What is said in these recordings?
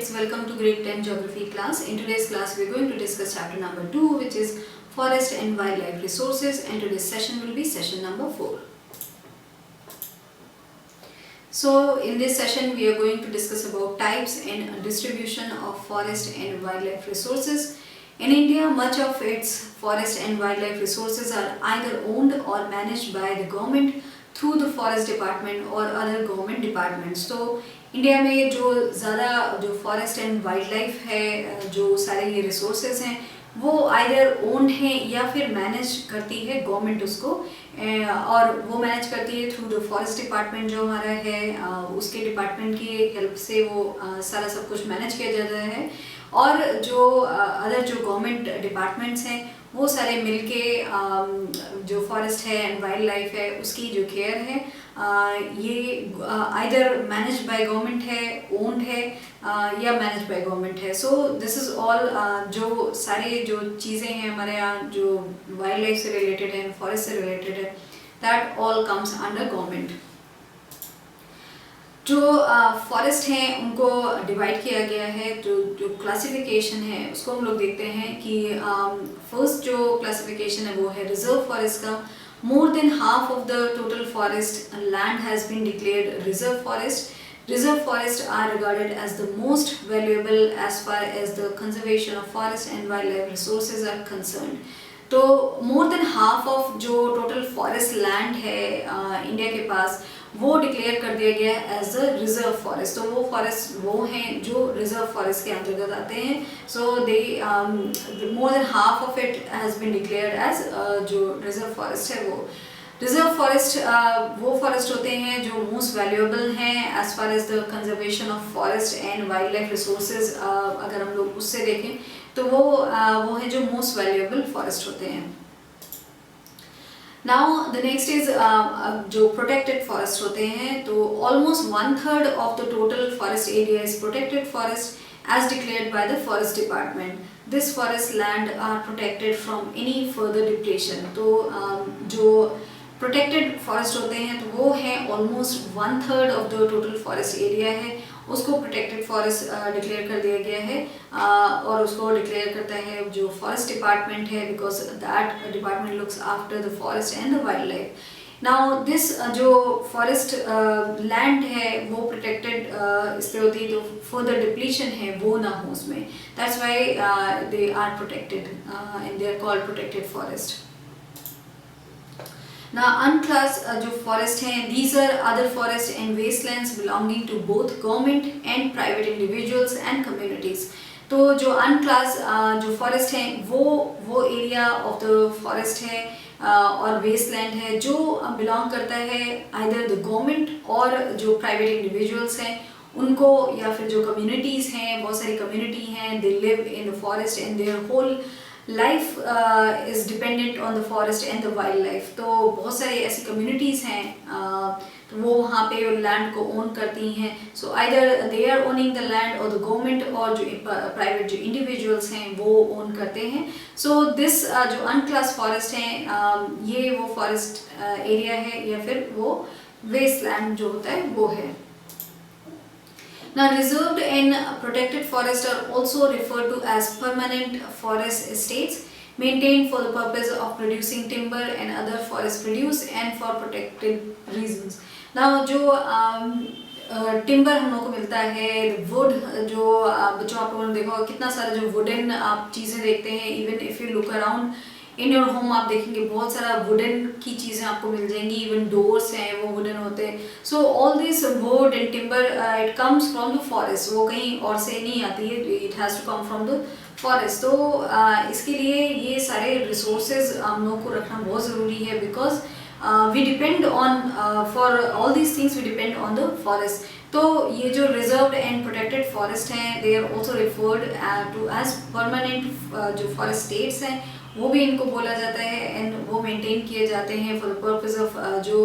kids, welcome to grade 10 geography class. In today's class we are going to discuss chapter number 2, which is forest and wildlife resources, and today's session will be session number 4. So in this session we are going to discuss about types and distribution of forest and wildlife resources. In India, much of its forest and wildlife resources are either owned or managed by the government through the forest department or other government departments. तो India में जो ज़्यादा जो forest and wild life है, जो सारे ये resources हैं, वो आइदर ओन्ड हैं या फिर मैनेज करती है गवर्नमेंट उसको, और वो मैनेज करती है थ्रू द फॉरेस्ट डिपार्टमेंट जो हमारा है, उसके डिपार्टमेंट की हेल्प से वो सारा सब कुछ मैनेज किया जाता है। और जो अदर जो गवर्नमेंट डिपार्टमेंट्स हैं वो सारे मिलके जो फॉरेस्ट है एंड वाइल्ड लाइफ है उसकी जो केयर है, ये आइदर मैनेज बाय गवर्नमेंट है, ओन्ड है, या मैनेज बाय गवर्नमेंट है। सो दिस इज़ ऑल जो सारे जो चीज़ें हैं हमारे यहाँ जो वाइल्ड लाइफ से रिलेटेड है, फॉरेस्ट से रिलेटेड है, that all comes under government. जो फॉरेस्ट हैं उनको डिवाइड किया गया है, जो क्लासिफिकेशन है उसको हम लोग देखते हैं कि फर्स्ट जो क्लासिफिकेशन है वो है रिजर्व फॉरेस्ट का। More than half of the total forest land has been declared reserve forest. Reserve forests are regarded as the most valuable as far as the conservation of forest and wildlife resources are concerned. तो मोर than half of जो total forest land है India के पास वो declare कर दिया गया है as a reserve forest. तो वो फॉरेस्ट वो हैं जो रिजर्व फॉरेस्ट के अंतर्गत आते हैं। So they more than half of it has been declared as जो रिजर्व फॉरेस्ट है वो। रिजर्व फॉरेस्ट वो फॉरेस्ट होते हैं जो मोस्ट वैल्यूएबल हैं as far as the conservation of forest and wildlife resources. अगर हम लोग उससे देखें तो वो हैं जो मोस्ट वैल्यूएबल फॉरेस्ट होते हैं। नाउ द नेक्स्ट इज जो प्रोटेक्टेड फॉरेस्ट होते हैं, तो almost 1/3 of the total forest area is protected forest as declared by the forest department. This forest land are protected from any further depletion. तो जो protected forest होते हैं तो वो हैं almost 1/3 of the total forest area है, उसको protected forest declare कर दिया गया है, और उसको डिक्लेयर करता है जो फॉरेस्ट डिपार्टमेंट है, because that department looks after the forest and the wild life. Now this जो फॉरेस्ट लैंड है वो प्रोटेक्टेड इसलिए होती है तो फर्दर डिप्लीशन है वो ना हो उसमें. That's why they are protected and they are called protected forest. Now unclass जो forest हैं, these are other forests and wastelands belonging to both government and private individuals and communities. तो जो unclass जो forest हैं वो area of the forest है और wasteland है जो belong करता है either the government और जो private individuals हैं उनको, या फिर जो communities हैं, बहुत सारी community हैं, they live in the forest and their whole life is dependent on the forest and the wild life. तो बहुत सारी ऐसी कम्युनिटीज़ हैं तो वो वहाँ पे लैंड को ओन करती हैं. So either they are owning the land और द गवर्नमेंट, और जो प्राइवेट जो इंडिविजुअल्स हैं वो ओन करते हैं. सो दिस जो अनक्लास फॉरेस्ट हैं ये वो फॉरेस्ट एरिया है या फिर वो वेस्ट लैंड जो होता है वो है. Now reserved and protected forests are also referred to as permanent forest estates, maintained for the purpose of producing timber and other forest produce and for protected reasons. Now जो timber हम लोग को मिलता है, वुड जो आप लोगों ने देखा होगा कितना सारा जो वुडन आप चीज़ें देखते हैं, even if you look around in your home आप देखेंगे बहुत सारा वुडन की चीज़ें आपको मिल जाएंगी, इवन डोर्स हैं वो वुडन होते हैं. So all this wood and timber it comes from the forest, वो कहीं और से नहीं आती है, it has to come from the forest. तो इसके लिए ये सारे रिसोर्सेज हम लोग को रखना बहुत ज़रूरी है, because we depend on for all these things we depend on the forest. तो ये जो रिजर्व्ड एंड प्रोटेक्टेड फॉरेस्ट हैं they are also referred to as permanent जो फॉरेस्ट स्टेट्स हैं वो भी इनको बोला जाता है, एंड वो मेंटेन किए जाते हैं फॉर द पर्पस ऑफ जो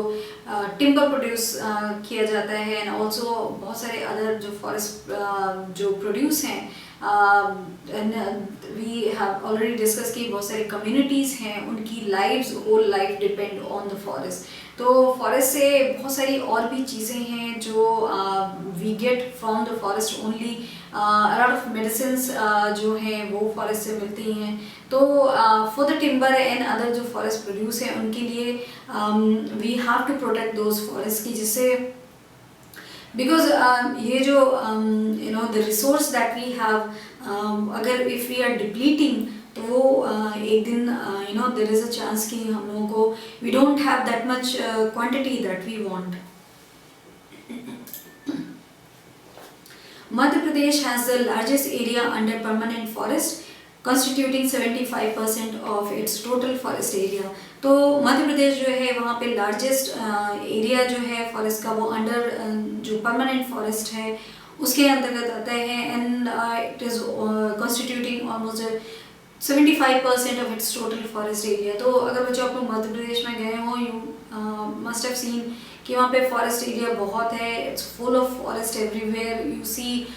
टिम्बर प्रोड्यूस किया जाता है, एंड ऑल्सो बहुत सारे अदर जो फॉरेस्ट जो प्रोड्यूस हैं. वी हैव ऑलरेडी डिस्कस की बहुत सारी कम्युनिटीज़ हैं उनकी lives whole life depend on the forest. तो फॉरेस्ट से बहुत सारी और भी चीज़ें हैं जो we get from the forest only. Lot of medicine जो हैं वो फॉरेस्ट से मिलती हैं। तो for the timber and other जो फॉरेस्ट प्रोड्यूस हैं उनके लिए we have to protect those forest की, जिससे बिकॉज ये जो the resource that we have, अगर इफ़ वी आर डिप्लीटिंग तो वो एक दिन देयर इज़ अ चांस कि हम लोगों को we don't have that much quantity that we want. Madhya Pradesh has the largest area under permanent forest, constituting 75% of its total forest area. तो मध्य प्रदेश जो है वहाँ पे लार्जेस्ट एरिया जो है फॉरेस्ट का वो अंडर जो परमानेंट फॉरेस्ट है उसके अंतर्गत आता है, and it is constituting almost 75% of its total forest area. तो अगर बच्चों आप लोग मध्य प्रदेश में गए हो, यू मस्ट हैव सीन कि वहाँ पे फॉरेस्ट एरिया बहुत है, it's full of forest everywhere, you see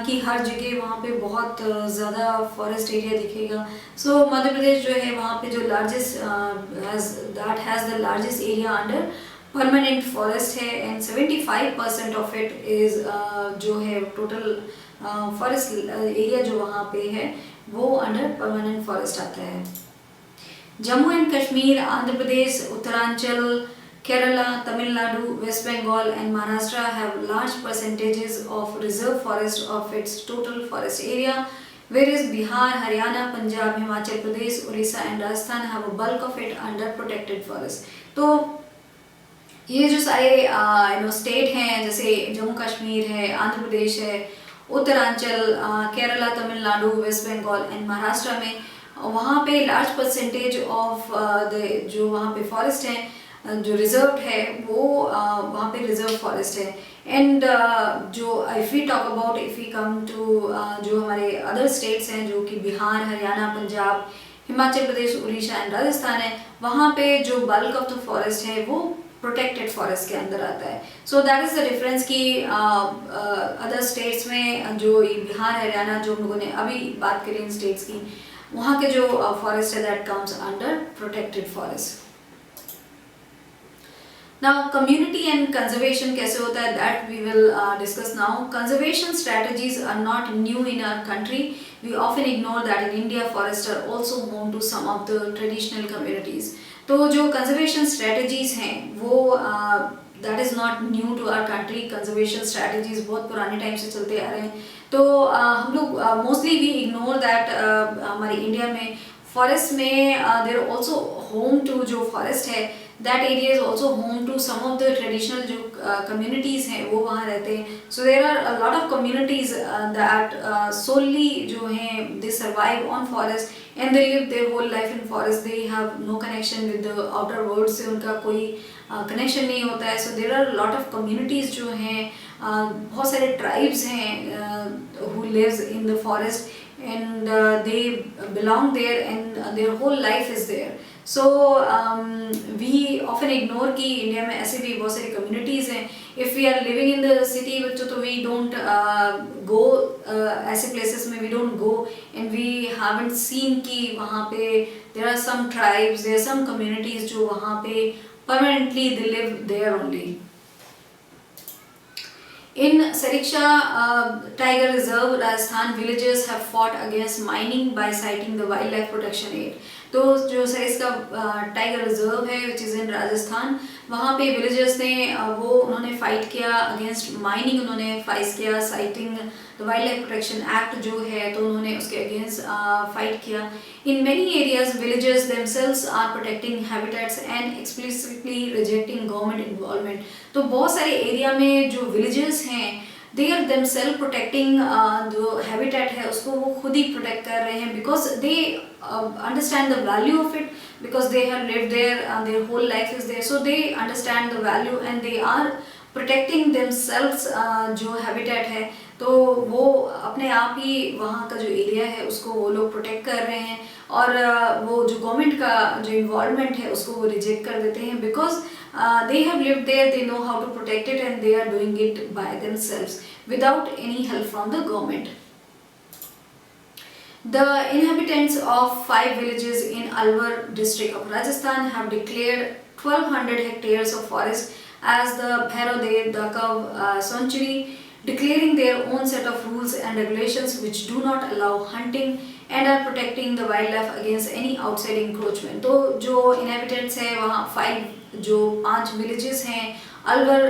कि हर जगह वहाँ पे बहुत ज़्यादा फॉरेस्ट एरिया दिखेगा। सो मध्य प्रदेश जो है वहाँ पे जो largest has the largest area under permanent forest है, एंड 75% ऑफ इट इज़ जो है टोटल फॉरेस्ट एरिया जो वहाँ पे है वो अंडर परमानेंट फॉरेस्ट आता है। Jammu and Kashmir, Andhra Pradesh, Uttaranchal, Kerala, Tamil Nadu, West Bengal and Maharashtra have large percentages of reserve forest of its total forest area, whereas Bihar, Haryana, Punjab, Himachal Pradesh, Odisha and Rajasthan have a bulk of it under protected forest. तो ये जो सारे state हैं जैसे जम्मू कश्मीर है, आंध्र प्रदेश है, Uttaranchal, Kerala, Tamil Nadu, waste Bengal and Maharashtra में, वहाँ पे लार्ज परसेंटेज ऑफ जो वहाँ पे फॉरेस्ट हैं जो रिजर्व है वो वहाँ पे रिजर्व फॉरेस्ट है। एंड जो if we talk about, if we come to जो हमारे अदर स्टेट्स हैं जो कि बिहार, हरियाणा, पंजाब, हिमाचल प्रदेश, उड़ीसा एंड राजस्थान है, वहाँ पे जो बल्क ऑफ द फॉरेस्ट है वो प्रोटेक्टेड फॉरेस्ट के अंदर आता है। So that is the difference कि अदर स्टेट्स में जो ये बिहार, हरियाणा जो हम लोगों ने अभी बात करी इन स्टेट्स की, वहाँ के जो फॉरेस्ट है that comes under protected forest. Now community and conservation कैसे होता है that we will discuss now. Conservation strategies are not new in our country. We often ignore that in India forests are also home to some of the traditional communities. तो जो conservation strategies हैं वो that is not new to our country. Conservation strategies बहुत पुराने time से चलते आ रहे हैं। तो हम लोग mostly we ignore that हमारी इंडिया में फॉरेस्ट में they are also home to जो फॉरेस्ट है that area is also home to some of the traditional जो communities हैं वो वहाँ रहते हैं। So there are a lot of communities that solely जो हैं they survive on forest and they live their whole life in forest. They have no connection with the outer world, से उनका कोई connection नहीं होता है। So there are a lot of communities जो हैं बहुत सारे tribes हैं who lives in the forest and they belong there and their whole life is there. So we often ignore कि इंडिया में ऐसे भी बहुत सारी communities हैं। If we are living in the city बच्चों तो we don't go ऐसे places में we don't go and we haven't seen कि वहाँ पे there are some tribes, there are some communities जो वहाँ पे permanently they live there only. In Sariksha Tiger Reserve, Rajasthan, villagers have fought against mining by citing the Wildlife Protection Act. तो जो Sariska tiger reserve है which is in Rajasthan, वहाँ पे villagers ने उन्होंने फाइट किया अगेंस्ट माइनिंग, उन्होंने फाइट किया citing the wild life protection act जो है तो उन्होंने उसके अगेंस्ट फाइट किया। In many areas villagers themselves are protecting habitats and explicitly rejecting government involvement. तो बहुत सारे एरिया में जो विलेजर्स हैं they are themselves protecting जो habitat है उसको वो खुद ही protect कर रहे हैं because they understand the value of it, because they have lived there and their whole life is there, so they understand the value and they are protecting themselves जो habitat है तो वो अपने आप ही वहाँ का जो एरिया है उसको वो लोग प्रोटेक्ट कर रहे हैं और वो जो गवर्नमेंट का जो इन्वॉल्वमेंट है उसको वो रिजेक्ट कर देते हैं because they have lived there, they know how to protect it and they are doing it by themselves without any help from the government. The inhabitants of 5 villages in Alwar district of Rajasthan have declared 1200 hectares of forest as the Bhairavdev Dakav sanctuary, declaring their own set of rules and regulations which do not allow hunting and are protecting the wildlife against any outside encroachment. तो जो inhabitants है वहाँ 5 villages हैं अलवर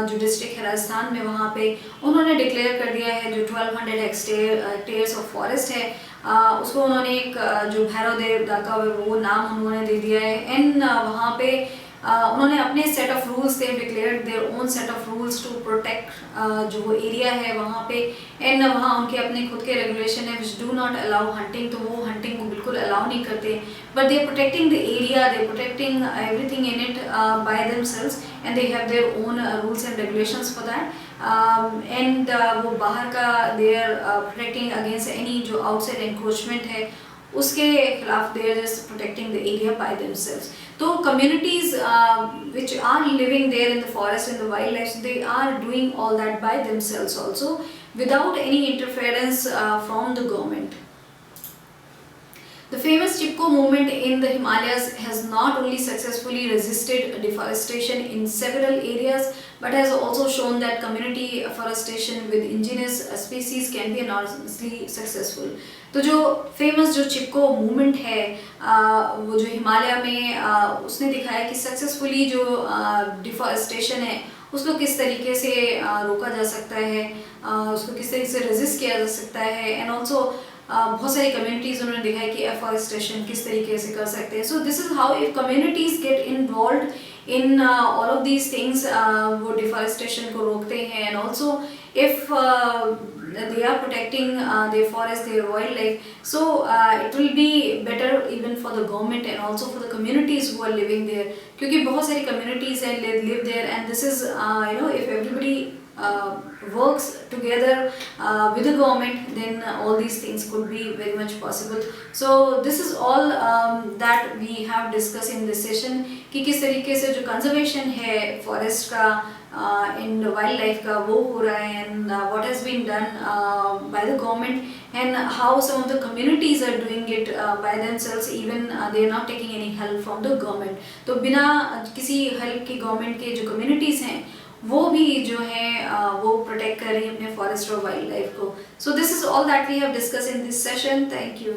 जो district है राजस्थान में, वहाँ पे उन्होंने डिक्लेयर कर दिया है जो 1200 हेक्टेयर्स ऑफ फॉरेस्ट है उसको उन्होंने एक जो भैरवदेव दाका वो नाम उन्होंने दे दिया है। एंड वहाँ पे उन्होंने अपने set of rules they declared their own set of rules to protect जो वो एरिया है वहाँ पे। एंड वहाँ उनके अपने खुद के रेगुलेशन है which do not allow hunting, तो वो हंटिंग को बिल्कुल अलाउ नहीं करते, but they are protecting the area, they are protecting everything in it by themselves and they have their own rules and regulations for that. And वो बाहर का they are protecting against any जो outside encroachment है उसके खिलाफ they are just protecting the area by themselves. तो communities which are living there in the forest and the wildlife, they are doing all that by themselves also without any interference from the government. The famous Chipko movement in the Himalayas has not only successfully resisted deforestation in several areas but has also shown that community afforestation with indigenous species can be enormously successful. तो जो famous जो चिपको movement है वो जो हिमालय में उसने दिखाया कि सक्सेसफुली जो डिफॉरेस्टेशन है उसको किस तरीके से रोका जा सकता है, उसको किस तरीके से रेजिस्ट किया जा सकता है। एंड ऑल्सो बहुत सारी कम्युनिटीज़ उन्होंने दिखाया कि एफॉरेस्टेशन किस तरीके से कर सकते हैं। So this is how if communities get involve in all of these things वो डिफॉरेस्टेशन को रोकते हैं। And also if they are protecting their forest, their wildlife, so it will be better even for the government and also for the communities who are living there, क्योंकि बहुत सारी communities हैं live there and this is if everybody works together with the government, then all these things could be very much possible. So this is all that we have discussed in this session कि किस तरीके से जो conservation है forest का in wild life का वो हो रहा है and what has been done by the government and how some of the communities are doing it by themselves, even they are not taking any help from the government. तो बिना किसी help के government के जो communities हैं वो भी जो है वो प्रोटेक्ट कर रही है अपने फॉरेस्ट और वाइल्ड लाइफ को. So this is all that we have discuss in this session. Thank you.